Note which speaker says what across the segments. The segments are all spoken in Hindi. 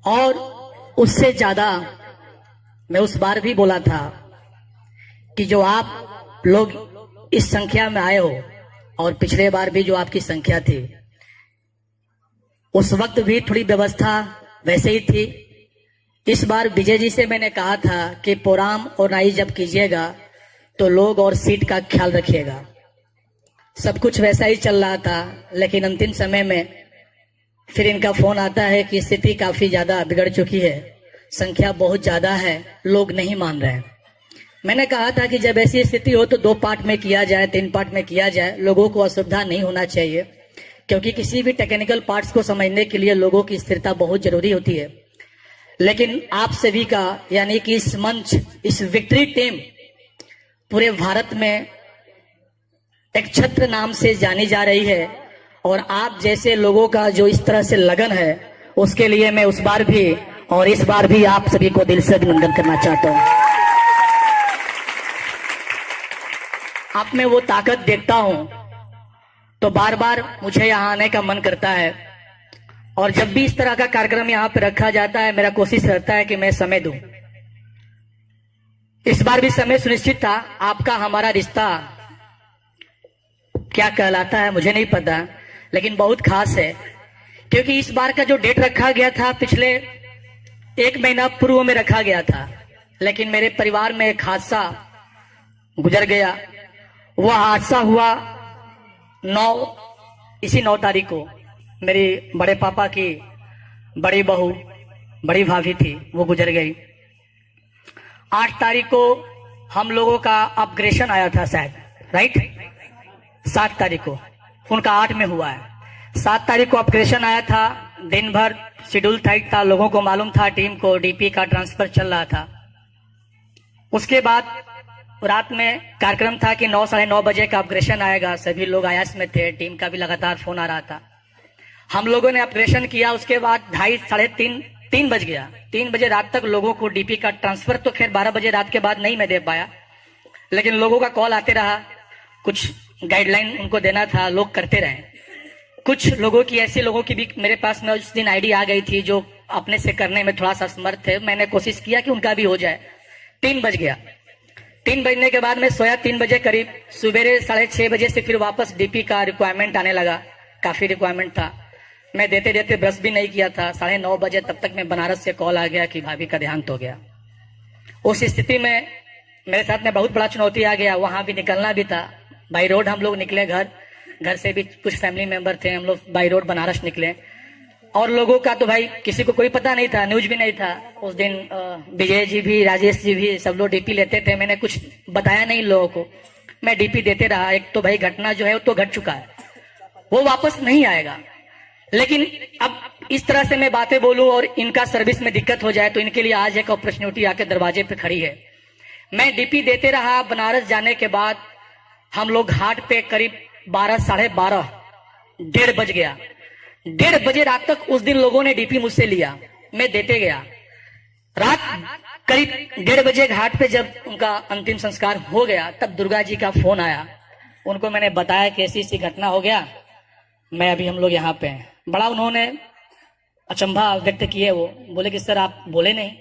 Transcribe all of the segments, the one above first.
Speaker 1: और उससे ज्यादा मैं उस बार भी बोला था कि जो आप लोग इस संख्या में आए हो और पिछले बार भी जो आपकी संख्या थी उस वक्त भी थोड़ी व्यवस्था वैसे ही थी। इस बार विजय जी से मैंने कहा था कि प्रोग्राम और नाई जब कीजिएगा तो लोग और सीट का ख्याल रखिएगा। सब कुछ वैसा ही चल रहा था, लेकिन अंतिम समय में फिर इनका फोन आता है कि स्थिति काफी ज्यादा बिगड़ चुकी है, संख्या बहुत ज्यादा है, लोग नहीं मान रहे हैं। मैंने कहा था कि जब ऐसी स्थिति हो तो 2 पार्ट में किया जाए, 3 पार्ट में किया जाए, लोगों को असुविधा नहीं होना चाहिए, क्योंकि किसी भी टेक्निकल पार्ट्स को समझने के लिए लोगों की स्थिरता बहुत जरूरी होती है। लेकिन आप सभी का यानी कि इस मंच, इस विक्ट्री टीम पूरे भारत में एक छत्र नाम से जानी जा रही है, और आप जैसे लोगों का जो इस तरह से लगन है उसके लिए मैं उस बार भी और इस बार भी आप सभी को दिल से अभिनंदन करना चाहता हूं। आप में वो ताकत देखता हूं तो बार बार मुझे यहां आने का मन करता है, और जब भी इस तरह का कार्यक्रम यहां पे रखा जाता है मेरा कोशिश रहता है कि मैं समय दूं। इस बार भी समय सुनिश्चित था। आपका हमारा रिश्ता क्या कहलाता है मुझे नहीं पता, लेकिन बहुत खास है, क्योंकि इस बार का जो डेट रखा गया था पिछले 1 महीना पूर्व में रखा गया था, लेकिन मेरे परिवार में एक हादसा गुजर गया। वह हादसा हुआ इसी 9 तारीख को। मेरी बड़े पापा की बड़ी बहू, बड़ी भाभी थी, वो गुजर गई। 8 तारीख को हम लोगों का ऑपरेशन आया था शायद, राइट? 7 तारीख को उनका 8 में हुआ है। 7 तारीख को ऑपरेशन आया था। दिन भर शेड्यूल टाइट था, लोगों को मालूम था, टीम को डीपी का ट्रांसफर चल रहा था। उसके बाद रात में कार्यक्रम था कि 9 साढ़े 9 बजे का ऑपरेशन आएगा। सभी लोग आयास में थे, टीम का भी लगातार फोन आ रहा था। हम लोगों ने ऑपरेशन किया। उसके बाद 2:30 साढ़े 3 बज गया। 3 बजे रात तक लोगों को डीपी का ट्रांसफर, तो खैर 12 बजे रात के बाद नहीं मैं दे पाया, लेकिन लोगों का कॉल आते रहा। कुछ गाइडलाइन उनको देना था, लोग करते रहे। कुछ लोगों की, ऐसे लोगों की भी मेरे पास में उस दिन आईडी आ गई थी जो अपने से करने में थोड़ा सा समर्थ थे। मैंने कोशिश किया कि उनका भी हो जाए। 3 बज गया। 3 बजने के बाद मैं सोया। 3 बजे करीब सवेरे 6:30 बजे से फिर वापस डीपी का रिक्वायरमेंट आने लगा। काफी रिक्वायरमेंट था। मैं देते देते ब्रश भी नहीं किया था। 9:30 बजे तब तक मैं बनारस से कॉल आ गया कि भाभी का देहांत हो गया। उस स्थिति में मेरे साथ में बहुत बड़ा चुनौती आ गया। वहां भी निकलना भी था। बाई रोड हम लोग निकले। घर से भी कुछ फैमिली मेंबर थे, हम लोग बाई रोड बनारस निकले। और लोगों का तो भाई किसी को कोई पता नहीं था, न्यूज भी नहीं था उस दिन। विजय जी भी, राजेश जी भी, सब लोग डीपी लेते थे। मैंने कुछ बताया नहीं लोगों को, मैं डीपी देते रहा। एक तो भाई घटना जो है वो तो घट चुका है, वो वापस नहीं आएगा। लेकिन अब इस तरह से मैं बातें बोलूं और इनका सर्विस में दिक्कत हो जाए तो इनके लिए आज एक अपॉर्चुनिटी आके दरवाजे पे खड़ी है। मैं डीपी देते रहा। बनारस जाने के बाद हम लोग घाट पे करीब 12 साढ़े 12 1:30 बज गया। 1:30 बजे रात तक उस दिन लोगों ने डीपी मुझसे लिया, मैं देते गया। रात करीब 1:30 बजे घाट पे जब उनका अंतिम संस्कार हो गया तब दुर्गा जी का फोन आया। उनको मैंने बताया कि ऐसी ऐसी घटना हो गया, मैं अभी हम लोग यहाँ पे हैं। बड़ा उन्होंने अचंभा व्यक्त किए। वो बोले कि सर आप बोले नहीं।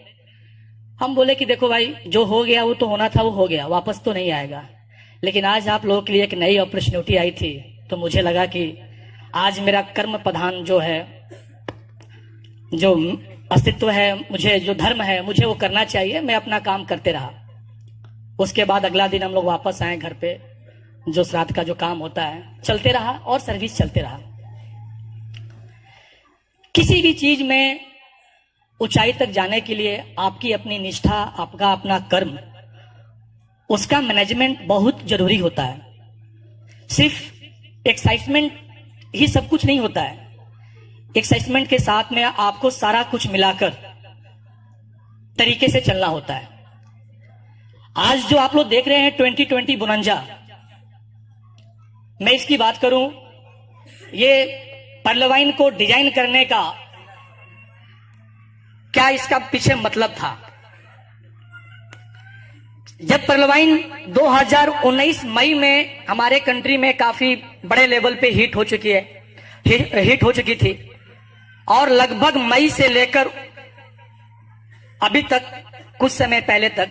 Speaker 1: हम बोले कि देखो भाई, जो हो गया वो तो होना था, वो हो गया, वापस तो नहीं आएगा। लेकिन आज आप लोगों के लिए एक नई अपॉर्चुनिटी आई थी, तो मुझे लगा कि आज मेरा कर्म प्रधान जो है, जो अस्तित्व है, मुझे जो धर्म है, मुझे वो करना चाहिए। मैं अपना काम करते रहा। उसके बाद अगला दिन हम लोग वापस आए घर पे। जो श्राद्ध का जो काम होता है चलते रहा और सर्विस चलते रहा। किसी भी चीज में ऊंचाई तक जाने के लिए आपकी अपनी निष्ठा, आपका अपना कर्म, उसका मैनेजमेंट बहुत जरूरी होता है। सिर्फ एक्साइटमेंट ही सब कुछ नहीं होता है। एक्साइटमेंट के साथ में आपको सारा कुछ मिलाकर तरीके से चलना होता है। आज जो आप लोग देख रहे हैं 2020 बोनंजा, मैं इसकी बात करूं, ये पर्लवाइन को डिजाइन करने का क्या इसका पीछे मतलब था। जब पर्लवाइन 2019 मई में हमारे कंट्री में काफी बड़े लेवल पे हिट हो चुकी थी, और लगभग मई से लेकर अभी तक कुछ समय पहले तक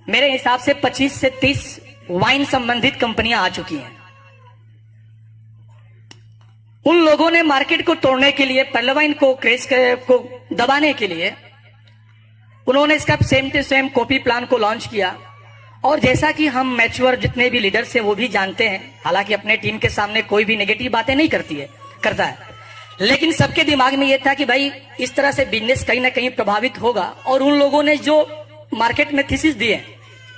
Speaker 1: मेरे हिसाब से 25 से 30 वाइन संबंधित कंपनियां आ चुकी हैं। उन लोगों ने मार्केट को तोड़ने के लिए, पर्ल वाइन को क्रेज को दबाने के लिए उन्होंने इसका same to same copy plan को लॉन्च किया। और जैसा कि हम मैच्योर जितने भी लीडर्स हैं वो भी जानते हैं, हालांकि अपने टीम के सामने कोई भी नेगेटिव बातें नहीं करता है, लेकिन सबके दिमाग में यह था कि भाई इस तरह से बिजनेस कहीं ना कहीं प्रभावित होगा। और उन लोगों ने जो मार्केट में थीसिस दिए,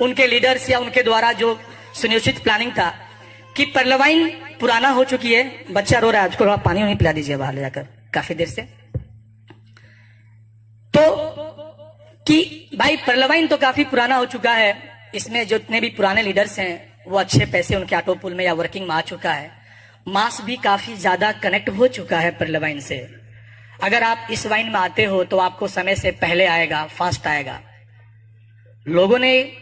Speaker 1: उनके लीडर्स या उनके द्वारा जो सुनियोजित प्लानिंग था कि पर्ल वाइन पुराना हो चुकी है। बच्चा रो रहा है, उसको थोड़ा पानी नहीं पिला दीजिए बाहर ले जाकर, काफी देर से। तो कि भाई पर्ल वाइन तो काफी पुराना हो चुका है, इसमें जितने भी पुराने लीडर्स हैं वो अच्छे पैसे उनके ऑटो पुल में या वर्किंग में आ चुका है। मास भी काफी ज्यादा कनेक्ट हो चुका है पर्ल वाइन से। अगर आप इस वाइन में आते हो तो आपको समय से पहले आएगा, फास्ट आएगा। लोगों ने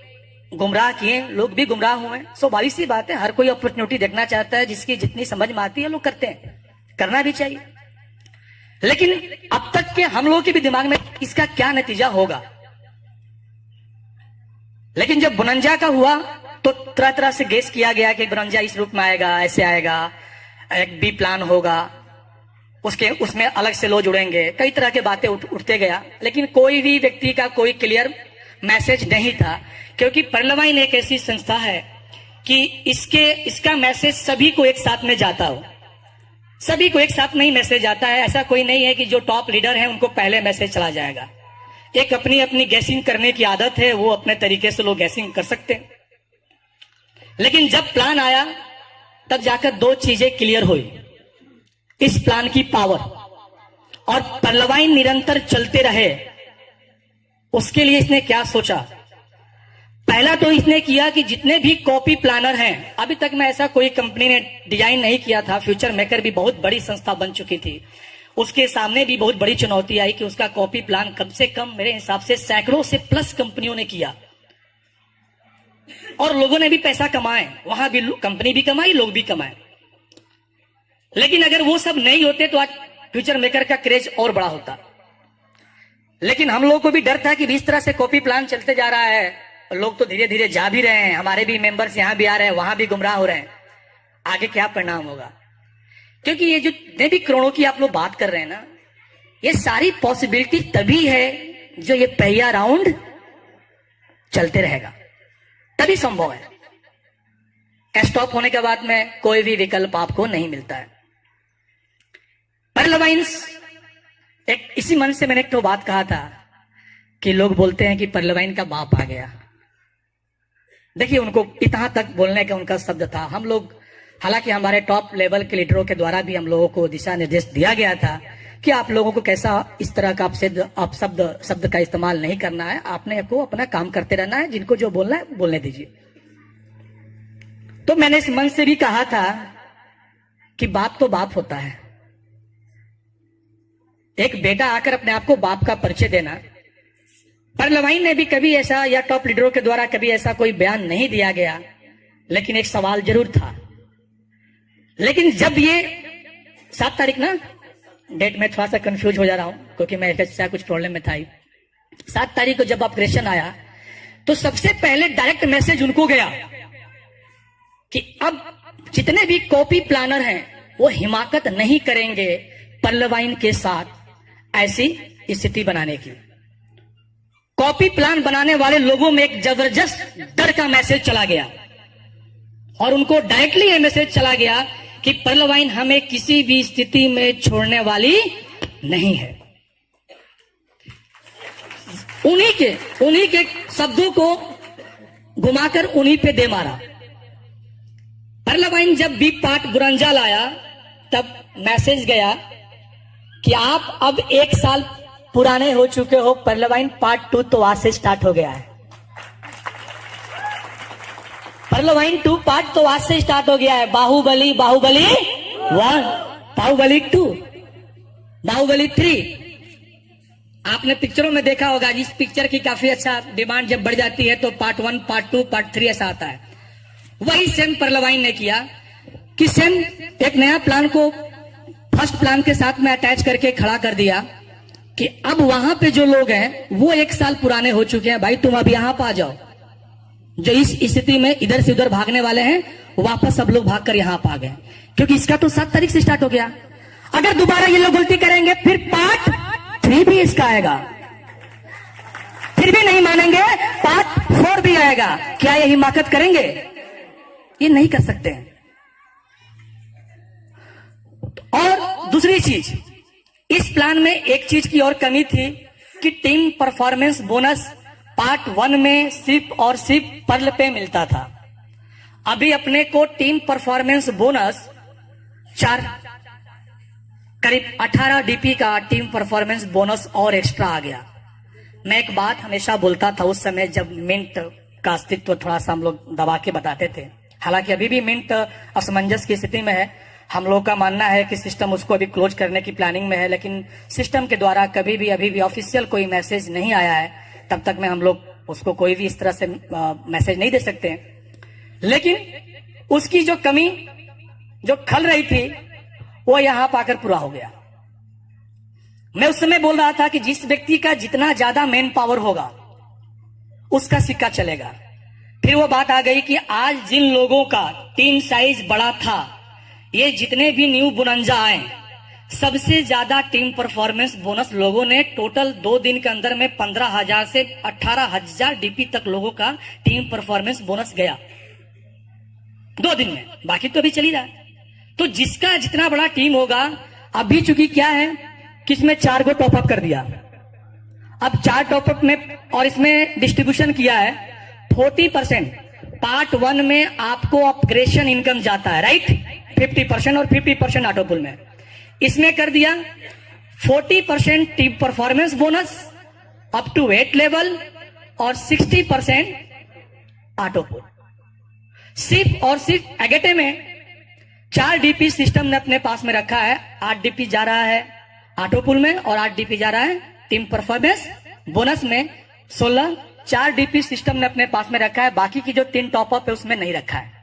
Speaker 1: गुमराह किए, लोग भी गुमराह हुए, स्वाभाविक सी बात है। हर कोई अपॉर्चुनिटी देखना चाहता है, जिसकी जितनी समझ में आती है लोग करते हैं, करना भी चाहिए। लेकिन अब तक के हम लोगों के भी दिमाग में इसका क्या नतीजा होगा। लेकिन जब बुनंजा का हुआ तो तरह तरह से गेस किया गया कि बुनंजा इस रूप में आएगा, ऐसे आएगा, एक बी प्लान होगा, उसमें अलग से लोग जुड़ेंगे, कई तरह के बातें उठते गया। लेकिन कोई भी व्यक्ति का कोई क्लियर मैसेज नहीं था, क्योंकि पर्ल वाइन एक ऐसी संस्था है कि इसका मैसेज सभी को एक साथ में जाता हो। सभी को एक साथ में ही मैसेज आता है। ऐसा कोई नहीं है कि जो टॉप लीडर है उनको पहले मैसेज चला जाएगा। एक अपनी अपनी गैसिंग करने की आदत है, वो अपने तरीके से लोग गैसिंग कर सकते हैं। लेकिन जब प्लान आया तब जाकर दो चीजें क्लियर हुई, इस प्लान की पावर और पर्ल वाइन निरंतर चलते रहे उसके लिए इसने क्या सोचा। पहला तो इसने किया कि जितने भी कॉपी प्लानर हैं, अभी तक में ऐसा कोई कंपनी ने डिजाइन नहीं किया था। फ्यूचर मेकर भी बहुत बड़ी संस्था बन चुकी थी, उसके सामने भी बहुत बड़ी चुनौती आई कि उसका कॉपी प्लान कम से कम मेरे हिसाब से सैकड़ों से प्लस कंपनियों ने किया और लोगों ने भी पैसा कमाए, वहां भी कंपनी भी कमाई, लोग भी कमाए। लेकिन अगर वो सब नहीं होते तो आज फ्यूचर मेकर का क्रेज और बड़ा होता। लेकिन हम लोगों को भी डर था कि इस तरह से कॉपी प्लान चलते जा रहा है, लोग तो धीरे धीरे जा भी रहे हैं, हमारे भी मेंबर्स यहां भी आ रहे हैं, वहां भी गुमराह हो रहे हैं, आगे क्या परिणाम होगा। क्योंकि ये जितने भी करोड़ों की आप लोग बात कर रहे हैं ना, ये सारी पॉसिबिलिटी तभी है जो ये पहिया राउंड चलते रहेगा, तभी संभव है। स्टॉप होने के बाद में कोई भी विकल्प आपको नहीं मिलता है। पर्ल वाइन्स एक इसी मन से मैंने एक तो बात कहा था कि लोग बोलते हैं कि पर्ल वाइन का बाप आ गया। देखिए, उनको इतना तक बोलने का उनका शब्द था। हम लोग, हालांकि हमारे टॉप लेवल के लीडरों के द्वारा भी हम लोगों को दिशा निर्देश दिया गया था कि आप लोगों को कैसा इस तरह का आप शब्द का इस्तेमाल नहीं करना है, आपने को अपना काम करते रहना है, जिनको जो बोलना है बोलने दीजिए। तो मैंने इस मन से भी कहा था कि बाप तो बाप होता है। एक बेटा आकर अपने आप को बाप का परिचय देना, पर्ल वाइन ने भी कभी ऐसा, या टॉप लीडरों के द्वारा कभी ऐसा कोई बयान नहीं दिया गया, लेकिन एक सवाल जरूर था। लेकिन जब ये 7 तारीख ना, डेट में थोड़ा सा कंफ्यूज हो जा रहा हूं क्योंकि मैं कुछ प्रॉब्लम में था ही। 7 तारीख को जब ऑपरेशन आया तो सबसे पहले डायरेक्ट मैसेज उनको गया कि अब जितने भी कॉपी प्लानर हैं वो हिमाकत नहीं करेंगे पर्ल वाइन के साथ ऐसी स्थिति बनाने की। कॉपी प्लान बनाने वाले लोगों में एक जबरदस्त डर का मैसेज चला गया और उनको डायरेक्टली यह मैसेज चला गया कि पर्ल वाइन हमें किसी भी स्थिति में छोड़ने वाली नहीं है। उन्हीं के शब्दों को घुमाकर उन्हीं पे दे मारा। पर्ल वाइन जब बी पार्ट बुरंजा लाया तब मैसेज गया कि आप अब 1 साल पुराने हो चुके हो, पर्ल वाइन पार्ट 2 तो आज से स्टार्ट हो गया है। पर्ल वाइन 2 पार्ट तो आज से स्टार्ट हो गया है। बाहुबली 1, बाहुबली 2, बाहुबली 3 आपने पिक्चरों में देखा होगा। इस पिक्चर की काफी अच्छा डिमांड जब बढ़ जाती है तो पार्ट 1, पार्ट 2, पार्ट 3 ऐसा आता है। वही सेम पर्ल वाइन ने किया कि सेम एक नया प्लान को फर्स्ट प्लान के साथ में अटैच करके खड़ा कर दिया कि अब वहां पे जो लोग हैं वो 1 साल पुराने हो चुके हैं, भाई तुम अब यहां पर आ जाओ। जो इस स्थिति में इधर से उधर भागने वाले हैं वापस सब लोग भागकर यहां पर आ गए, क्योंकि इसका तो 7 तारीख से स्टार्ट हो गया। अगर दोबारा ये लोग गलती करेंगे फिर पार्ट 3 भी इसका आएगा, फिर भी नहीं मानेंगे पार्ट 4 भी आएगा। क्या ये हिमाकत करेंगे? ये नहीं कर सकते हैं। और दूसरी चीज, इस प्लान में एक चीज की और कमी थी कि टीम परफॉर्मेंस बोनस पार्ट 1 में सिर्फ और सिर्फ पर्ल पे मिलता था। अभी अपने को टीम परफॉर्मेंस बोनस करीब 18 डीपी का टीम परफॉर्मेंस बोनस और एक्स्ट्रा आ गया। मैं एक बात हमेशा बोलता था उस समय जब मिंट का अस्तित्व थोड़ा सा हम लोग दबा के बताते थे, हालांकि अभी भी मिंट असमंजस की स्थिति में है। हम लोग का मानना है कि सिस्टम उसको अभी क्लोज करने की प्लानिंग में है, लेकिन सिस्टम के द्वारा कभी भी अभी भी ऑफिशियल कोई मैसेज नहीं आया है, तब तक में हम लोग उसको कोई भी इस तरह से मैसेज नहीं दे सकते। लेकिन उसकी जो कमी जो खल रही थी वो यहां पाकर पूरा हो गया। मैं उस समय बोल रहा था कि जिस व्यक्ति का जितना ज्यादा मैन पावर होगा उसका सिक्का चलेगा। फिर वो बात आ गई कि आज जिन लोगों का टीम साइज बड़ा था, ये जितने भी न्यू बुनंजा आए, सबसे ज्यादा टीम परफॉर्मेंस बोनस लोगों ने टोटल 2 दिन के अंदर में 15,000 से 18,000 डीपी तक लोगों का टीम परफॉर्मेंस बोनस गया 2 दिन में। बाकी तो अभी चल ही रहा है। तो जिसका जितना बड़ा टीम होगा, अभी चूंकि क्या है कि इसमें 4 को टॉपअप कर दिया। अब 4 टॉपअप में और इसमें डिस्ट्रीब्यूशन किया है 40%। पार्ट 1 में आपको अपग्रेशन इनकम जाता है, राइट, 50% और 50% ऑटो पुल में। इसमें कर दिया 40% team performance bonus up to 8 level और 60% ऑटो पुल। सिर्फ और सिर्फ एगेटे में 4 डीपी सिस्टम ने अपने पास में रखा है। 8 डीपी जा रहा है ऑटो पुल में और 8 डीपी जा रहा है टीम परफॉर्मेंस बोनस में। 16 4 डीपी सिस्टम ने अपने पास में रखा है, बाकी की जो 3 टॉपअप है उसमें नहीं रखा है।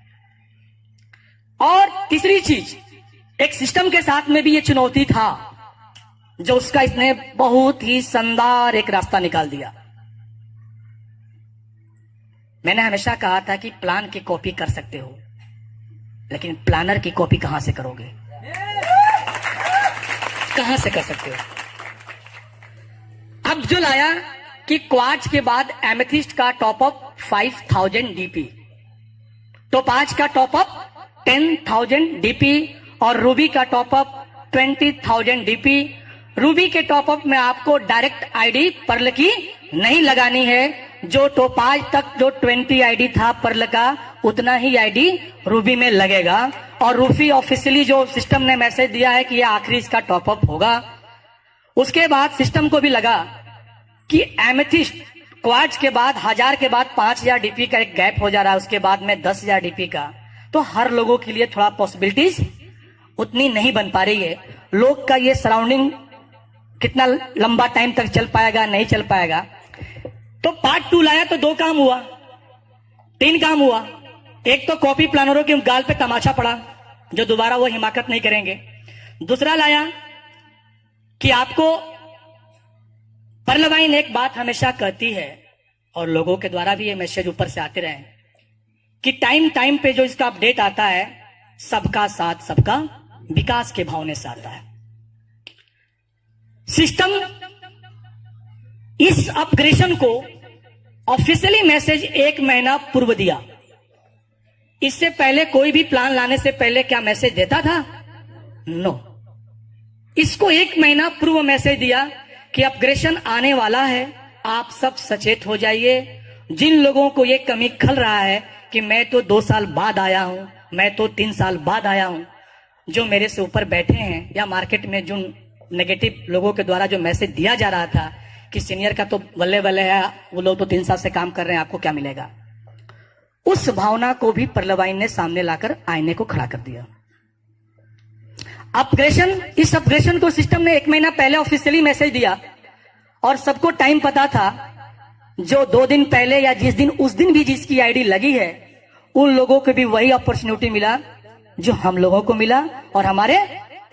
Speaker 1: और तीसरी चीज, एक सिस्टम के साथ में भी ये चुनौती था जो उसका इसने बहुत ही शानदार एक रास्ता निकाल दिया। मैंने हमेशा कहा था कि प्लान की कॉपी कर सकते हो, लेकिन प्लानर की कॉपी कहां से करोगे? कहां से कर सकते हो? अब जो लाया कि क्वार्ट्ज के बाद एमेथिस्ट का टॉपअप 5000 डीपी, तो 5 का टॉपअप 10,000 डीपी और रूबी का टॉपअप 20,000 डीपी। रूबी के टॉपअप में आपको डायरेक्ट आईडी पर्ल की नहीं लगानी है। जो टोपाज तक जो 20 आईडी था पर्ल का, उतना ही आईडी रूबी में लगेगा। और रूबी ऑफिशियली जो सिस्टम ने मैसेज दिया है कि ये आखिरी इसका टॉपअप होगा। उसके बाद सिस्टम को भी लगा कि एमेथिस्ट क्वार्ट्ज के बाद 1000 के बाद 5000 डीपी का एक गैप हो जा रहा है, उसके बाद में 10,000 डीपी का, तो हर लोगों के लिए थोड़ा पॉसिबिलिटीज उतनी नहीं बन पा रही है। लोग का ये सराउंडिंग कितना लंबा टाइम तक चल पाएगा, नहीं चल पाएगा। तो पार्ट 2 लाया तो 2 काम हुआ, 3 काम हुआ। एक तो कॉपी प्लानरों के गाल पे तमाचा पड़ा, जो दोबारा वो हिमाकत नहीं करेंगे। दूसरा लाया कि आपको पर्लवाइन एक बात हमेशा कहती है, और लोगों के द्वारा भी ये मैसेज ऊपर से आते रहे, कि टाइम टाइम पे जो इसका अपडेट आता है, सबका साथ सबका विकास के भावने से आता है। सिस्टम इस अपग्रेशन को ऑफिशियली मैसेज 1 महीना पूर्व दिया। इससे पहले कोई भी प्लान लाने से पहले क्या मैसेज देता था? नो। इसको 1 महीना पूर्व मैसेज दिया कि अपग्रेशन आने वाला है, आप सब सचेत हो जाइए। जिन लोगों को ये कमी खल रहा है कि मैं तो 2 साल बाद आया हूं, मैं तो 3 साल बाद आया हूं, जो मेरे से ऊपर बैठे हैं या मार्केट में जो नेगेटिव लोगों के द्वारा जो मैसेज दिया जा रहा था कि सीनियर का तो बल्ले बल्ले है, वो लोग तो 3 साल से काम कर रहे हैं, आपको क्या मिलेगा, उस भावना को भी पर्लवाइन ने सामने लाकर आईने को खड़ा कर दिया। अपग्रेशन, इस अपग्रेशन को सिस्टम ने 1 महीना पहले ऑफिशियली मैसेज दिया और सबको टाइम पता था। जो 2 दिन पहले या जिस दिन, उस दिन भी जिसकी आईडी लगी है, उन लोगों को भी वही अपॉर्चुनिटी मिला जो हम लोगों को मिला और हमारे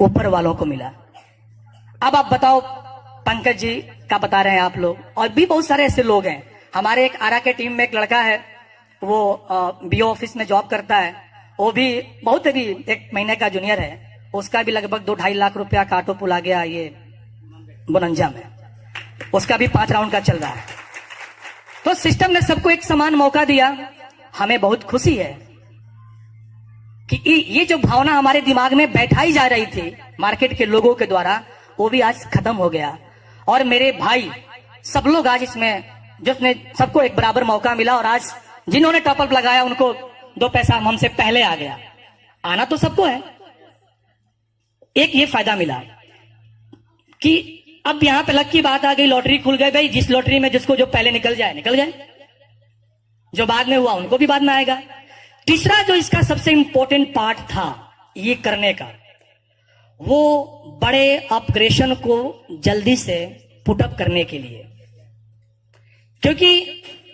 Speaker 1: ऊपर वालों को मिला। अब आप बताओ, पंकज जी का बता रहे हैं आप लोग, और भी बहुत सारे ऐसे लोग हैं। हमारे एक आरा के टीम में एक लड़का है, वो बीओ ऑफिस में जॉब करता है, वो भी बहुत अभी 1 महीने का जूनियर है, उसका भी लगभग 2-2.5 लाख रुपया का ऑटो पुल आ गया ये बोनंजा में, उसका भी 5 राउंड का चल रहा है। तो सिस्टम ने सबको एक समान मौका दिया, हमें बहुत खुशी है कि ये जो भावना हमारे दिमाग में बैठाई जा रही थी मार्केट के लोगों के द्वारा, वो भी आज खत्म हो गया। और मेरे भाई सब लोग आज इसमें जिसने सबको एक बराबर मौका मिला, और आज जिन्होंने टॉपअप लगाया उनको 2 पैसा हमसे पहले आ गया। आना तो सबको है। एक ये फायदा मिला कि अब यहां पे लक की बात आ गई, लॉटरी खुल गई भाई, जिस लॉटरी में जिसको जो पहले निकल जाए निकल जाए, जो बाद में हुआ उनको भी बाद में आएगा। तीसरा जो इसका सबसे इंपॉर्टेंट पार्ट था ये करने का, वो बड़े ऑपरेशन को जल्दी से पुटअप करने के लिए, क्योंकि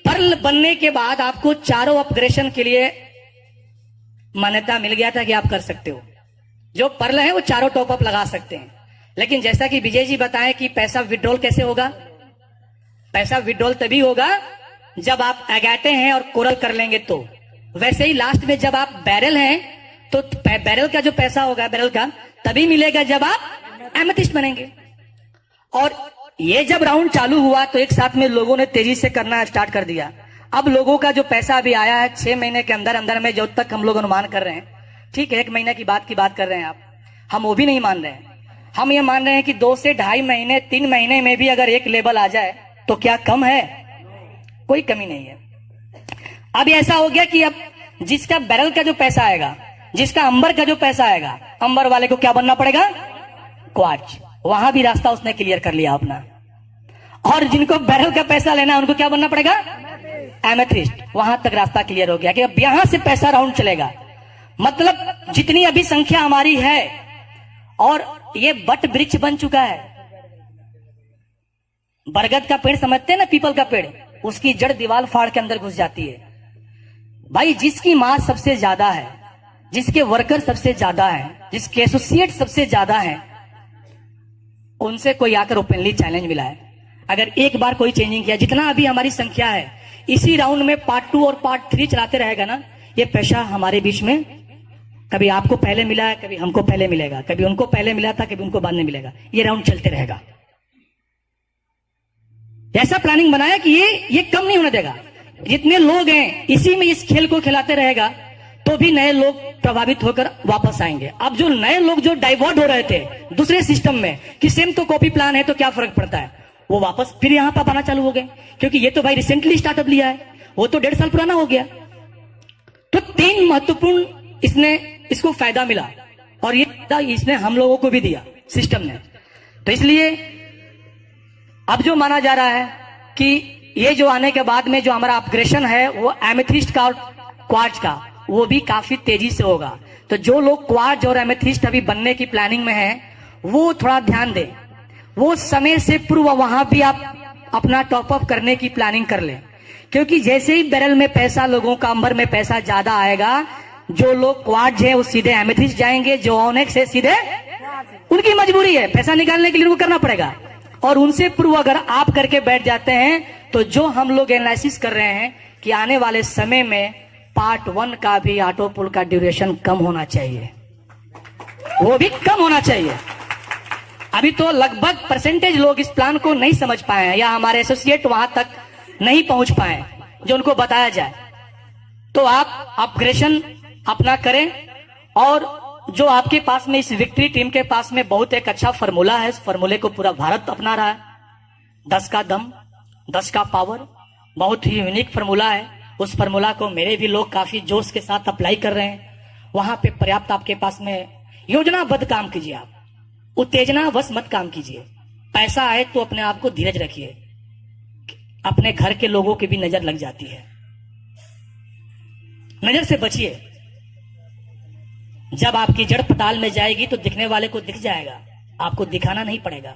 Speaker 1: पर्ल बनने के बाद आपको चारों ऑपरेशन के लिए मान्यता मिल गया था कि आप कर सकते हो। जो पर्ल है वो चारों टॉपअप लगा सकते हैं। लेकिन जैसा कि विजय जी बताएं कि पैसा विड्रॉल कैसे होगा, पैसा विड्रॉल तभी होगा जब आप एगाटे हैं और कोरल कर लेंगे, तो वैसे ही लास्ट में जब आप बैरल हैं तो बैरल का जो पैसा होगा बैरल का तभी मिलेगा जब आप एमेथिस्ट बनेंगे। और ये जब राउंड चालू हुआ तो एक साथ में लोगों ने तेजी से करना स्टार्ट कर दिया। अब लोगों का जो पैसा अभी आया है 6 महीने के अंदर अंदर में, जो तक हम लोग अनुमान कर रहे हैं, ठीक है 1 महीने की बात कर रहे हैं आप, हम वो भी नहीं मान रहे हैं। हम ये मान रहे हैं कि 2 से 2.5 महीने 3 महीने में भी अगर एक लेवल आ जाए तो क्या कम है? कोई कमी नहीं है। अब ऐसा हो गया कि अब जिसका बैरल का जो पैसा आएगा, जिसका अंबर का जो पैसा आएगा, अंबर वाले को क्या बनना पड़ेगा? क्वार्ट्ज। वहां भी रास्ता उसने क्लियर कर लिया अपना। और जिनको बैरल का पैसा लेना है उनको क्या बनना पड़ेगा? एमेथिस्ट। वहां तक रास्ता क्लियर हो गया कि अब यहां से पैसा राउंड चलेगा। मतलब जितनी अभी संख्या हमारी है, और ये बट वृक्ष बन चुका है। बरगद का पेड़ समझते हैं ना, पीपल का पेड़, उसकी जड़ दीवार फाड़ के अंदर घुस जाती है। भाई जिसकी मास सबसे ज्यादा है, जिसके वर्कर सबसे ज्यादा है, जिसके एसोसिएट सबसे ज्यादा है, उनसे कोई आकर ओपनली चैलेंज मिला है। अगर एक बार कोई चेंजिंग किया, जितना अभी हमारी संख्या है, इसी राउंड में पार्ट 2 और पार्ट 3 चलाते रहेगा ना, ये पैसा हमारे बीच में कभी आपको पहले मिला है, कभी हमको पहले मिलेगा, कभी उनको पहले मिला था, कभी उनको बाद में मिलेगा। ये राउंड चलते रहेगा। ऐसा प्लानिंग बनाया कि ये कम नहीं होने देगा। जितने लोग हैं इसी में इस खेल को खिलाते रहेगा तो भी नए लोग प्रभावित होकर वापस आएंगे। अब जो नए लोग जो डाइवर्ट हो रहे थे दूसरे सिस्टम में कि सेम तो कॉपी प्लान है तो क्या फर्क पड़ता है, वो वापस फिर यहां पर आना चालू हो गए, क्योंकि ये तो भाई रिसेंटली स्टार्टअप लिया है, वो तो 1.5 साल पुराना हो गया। तो 3 महत्वपूर्ण इसको फायदा मिला, और ये इसने हम लोगों को भी दिया सिस्टम ने। तो इसलिए अब जो माना जा रहा है कि ये जो आने के बाद में जो हमारा अपग्रेशन है वो एमेथिस्ट का और क्वार्ट्ज का, वो भी काफी तेजी से होगा। तो जो लोग क्वार्ट्ज और एमेथिस्ट अभी बनने की प्लानिंग में हैं, वो थोड़ा ध्यान दें, वो समय से पूर्व वहां भी आप अपना टॉपअप करने की प्लानिंग कर लें, क्योंकि जैसे ही बैरल में पैसा, लोगों का अंबर में पैसा ज्यादा आएगा, जो लोग क्वार्ट्ज है वो सीधे एमेथिस्ट जाएंगे, जो ऑनेक्स है सीधे, उनकी मजबूरी है, पैसा निकालने के लिए उनको करना पड़ेगा। और उनसे पूर्व अगर आप करके बैठ जाते हैं तो जो हम लोग एनालिसिस कर रहे हैं कि आने वाले समय में पार्ट 1 का भी ऑटो पुल का ड्यूरेशन कम होना चाहिए, वो भी कम होना चाहिए। अभी तो लगभग परसेंटेज लोग इस प्लान को नहीं समझ पाए हैं, या हमारे एसोसिएट वहां तक नहीं पहुंच पाए जो उनको बताया जाए। तो आप अपग्रेशन अपना करें, और जो आपके पास में इस विक्ट्री टीम के पास में बहुत एक अच्छा फॉर्मूला है, इस फॉर्मूले को पूरा भारत अपना रहा है। 10 का दम, 10 का पावर, बहुत ही यूनिक फॉर्मूला है। उस फॉर्मूला को मेरे भी लोग काफी जोश के साथ अप्लाई कर रहे हैं। वहां पे पर्याप्त आपके पास में योजनाबद्ध काम कीजिए, आप उत्तेजना बस मत काम कीजिए। पैसा आए तो अपने आप को धीरज रखिए, अपने घर के लोगों की भी नजर लग जाती है, नजर से बचिए। जब आपकी जड़ पताल में जाएगी तो दिखने वाले को दिख जाएगा, आपको दिखाना नहीं पड़ेगा।